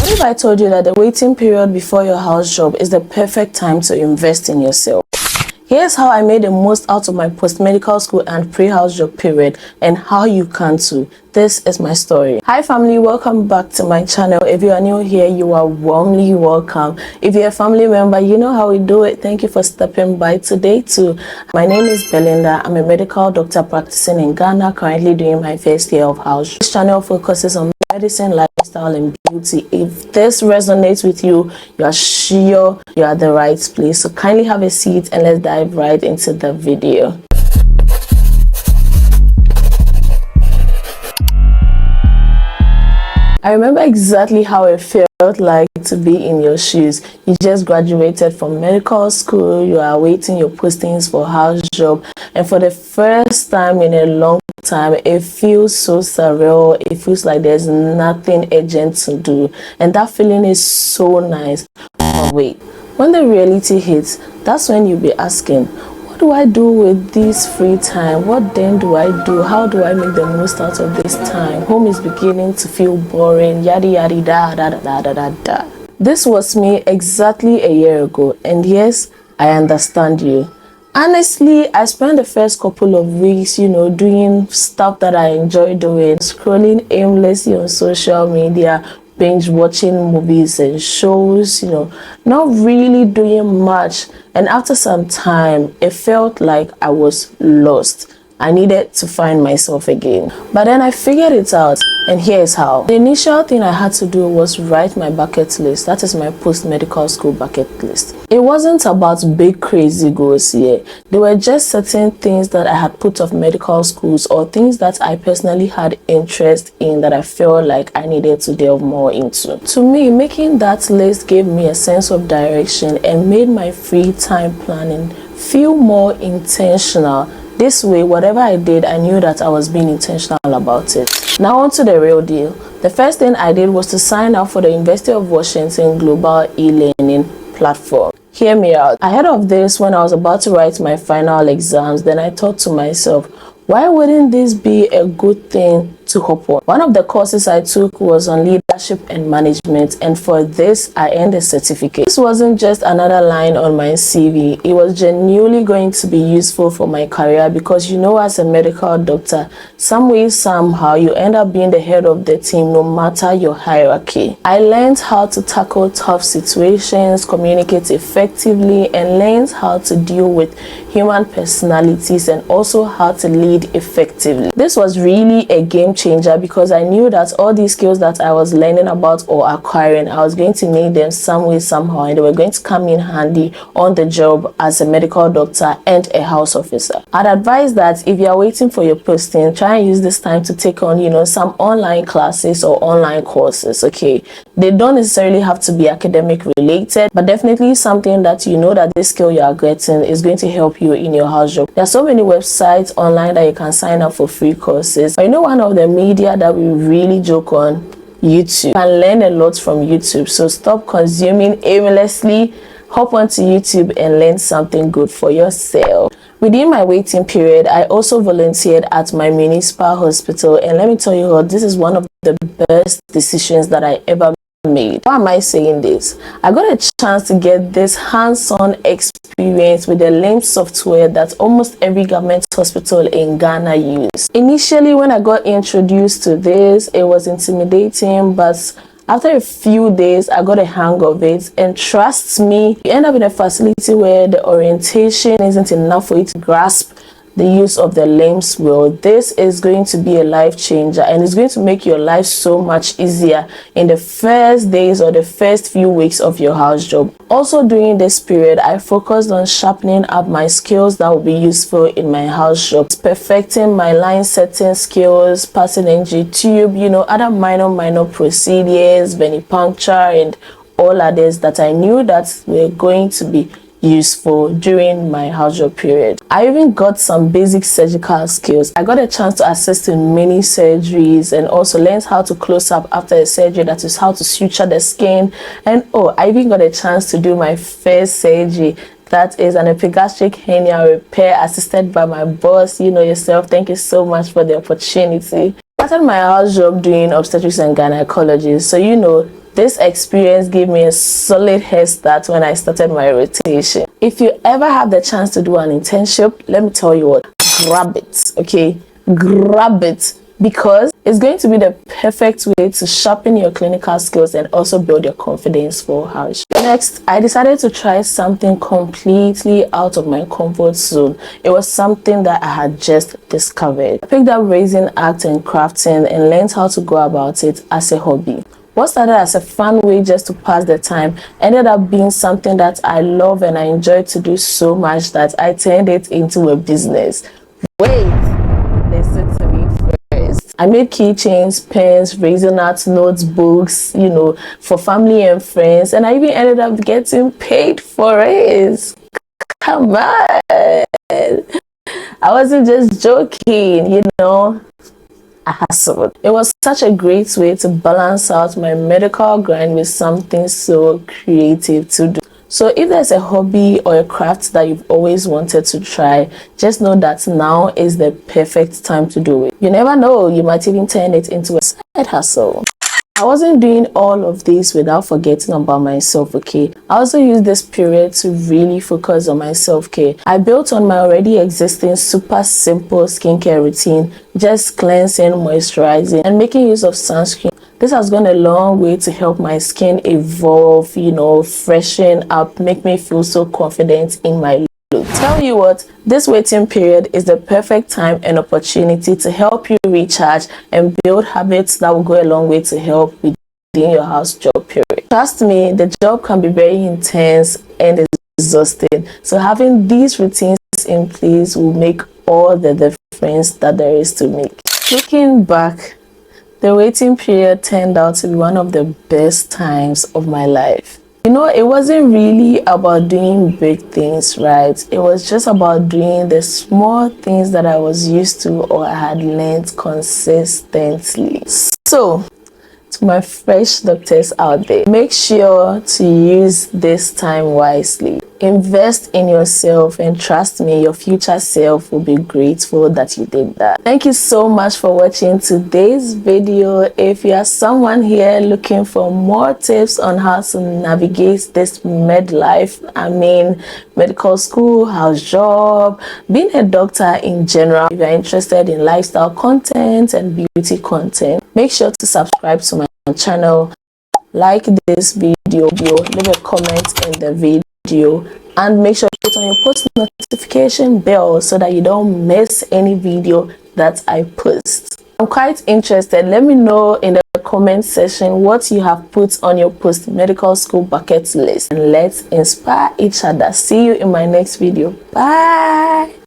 What if I told you that the waiting period before your house job is the perfect time to invest in yourself? Here's how I made the most out of my post-medical school and pre-house job period, and how you can too. This is my story. Hi family, welcome back to my channel. If you are new here, you are warmly welcome. If you're a family member, you know how we do it. Thank you for stepping by today too. My name is Belinda. I'm a medical doctor practicing in Ghana, currently doing my first year of house. This channel focuses on medicine, lifestyle, and beauty. If this resonates with you, you are sure you are at the right place. So kindly have a seat and let's dive right into the video. I remember exactly how it felt like to be in your shoes. You just graduated from medical school, you are awaiting your postings for house job, and for the first time in a long time, it feels so surreal. It feels like there's nothing urgent to do, and that feeling is so nice. But wait, when the reality hits, that's when you'll be asking, what do I do with this free time? What then do I do? How do I make the most out of this time? Home is beginning to feel boring, yada yada da da da da da da. This was me exactly a year ago, and yes, I understand you. Honestly, I spent the first couple of weeks, doing stuff that I enjoy doing, scrolling aimlessly on social media, binge watching movies and shows, not really doing much. And after some time, it felt like I was lost. I needed to find myself again. But then I figured it out, and here's how. The initial thing I had to do was write my bucket list. That is my post-medical school bucket list. It wasn't about big crazy goals here. They were just certain things that I had put off medical schools, or things that I personally had interest in that I felt like I needed to delve more into. To me, making that list gave me a sense of direction and made my free time planning feel more intentional. This way, whatever I did, I knew that I was being intentional about it. Now on to the real deal. The first thing I did was to sign up for the University of Washington Global e-learning platform. Hear me out. Ahead of this, when I was about to write my final exams, then I thought to myself, why wouldn't this be a good thing to hop on? One of the courses I took was on leadership and management, and for this I earned a certificate. This wasn't just another line on my CV. It was genuinely going to be useful for my career because as a medical doctor, some way somehow you end up being the head of the team no matter your hierarchy. I learned how to tackle tough situations, communicate effectively, and learned how to deal with human personalities and also how to lead effectively. This was really a game changer because I knew that all these skills that I was learning about or acquiring, I was going to need them some way somehow, and they were going to come in handy on the job as a medical doctor and a house officer. I'd advise that if you're waiting for your posting, try and use this time to take on some online classes or online courses. Okay, they don't necessarily have to be academic related, but definitely something that that this skill you are getting is going to help you in your house job. There are so many websites online that you can sign up for free courses. But one of the media that we really joke on, YouTube. You can learn a lot from YouTube, so stop consuming aimlessly. Hop onto YouTube and learn something good for yourself. Within my waiting period, I also volunteered at my municipal hospital, and let me tell you what, this is one of the best decisions that I ever made. Why am I saying this? I got a chance to get this hands-on experience with the limbo software that almost every government hospital in Ghana uses. Initially, when I got introduced to this, it was intimidating, but after a few days, I got a hang of it, and trust me, you end up in a facility where the orientation isn't enough for you to grasp the use of the limbs well. This is going to be a life changer, and it's going to make your life so much easier in the first days or the first few weeks of your house job. Also during this period, I focused on sharpening up my skills that will be useful in my house job, perfecting my line setting skills, passing NG tube, other minor procedures, venipuncture, and all others that I knew that were going to be useful during my house job period. I even got some basic surgical skills. I got a chance to assist in many surgeries and also learned how to close up after a surgery, that is how to suture the skin. And I even got a chance to do my first surgery, that is an epigastric hernia repair, assisted by my boss, yourself. Thank you so much for the opportunity. I started my house job doing obstetrics and gynecology, so This experience gave me a solid head start when I started my rotation. If you ever have the chance to do an internship, let me tell you what, grab it, okay? Grab it, because it's going to be the perfect way to sharpen your clinical skills and also build your confidence for house. Next, I decided to try something completely out of my comfort zone. It was something that I had just discovered. I picked up raising art and crafting and learned how to go about it as a hobby. What started as a fun way just to pass the time ended up being something that I love and I enjoyed to do so much that I turned it into a business. Wait, listen to me first. I made keychains, pens, raisin art notebooks, for family and friends, and I even ended up getting paid for it. Come on. I wasn't just joking, I hustled. It was such a great way to balance out my medical grind with something so creative to do. So if there's a hobby or a craft that you've always wanted to try, just know that now is the perfect time to do it. You never know, you might even turn it into a side hustle. I wasn't doing all of this without forgetting about myself, okay? I also used this period to really focus on my self-care. I built on my already existing super simple skincare routine, just cleansing, moisturizing, and making use of sunscreen. This has gone a long way to help my skin evolve, freshen up, make me feel so confident in my look. Tell you what, this waiting period is the perfect time and opportunity to help you recharge and build habits that will go a long way to help within your house job period. Trust me, the job can be very intense and exhausting. So having these routines in place will make all the difference that there is to make. Looking back, the waiting period turned out to be one of the best times of my life. It wasn't really about doing big things, right? It was just about doing the small things that I was used to or I had learned consistently. So, to my fresh doctors out there, make sure to use this time wisely. Invest in yourself, and trust me, your future self will be grateful that you did that. Thank you so much for watching today's video. If you are someone here looking for more tips on how to navigate this midlife, medical school, house job, being a doctor in general, if you're interested in lifestyle content and beauty content, make sure to subscribe to my channel, like this video, leave a comment in the video, and make sure to put on your post notification bell so that you don't miss any video that I post. I'm quite interested. Let me know in the comment section what you have put on your post medical school bucket list, and let's inspire each other. See you in my next video. Bye.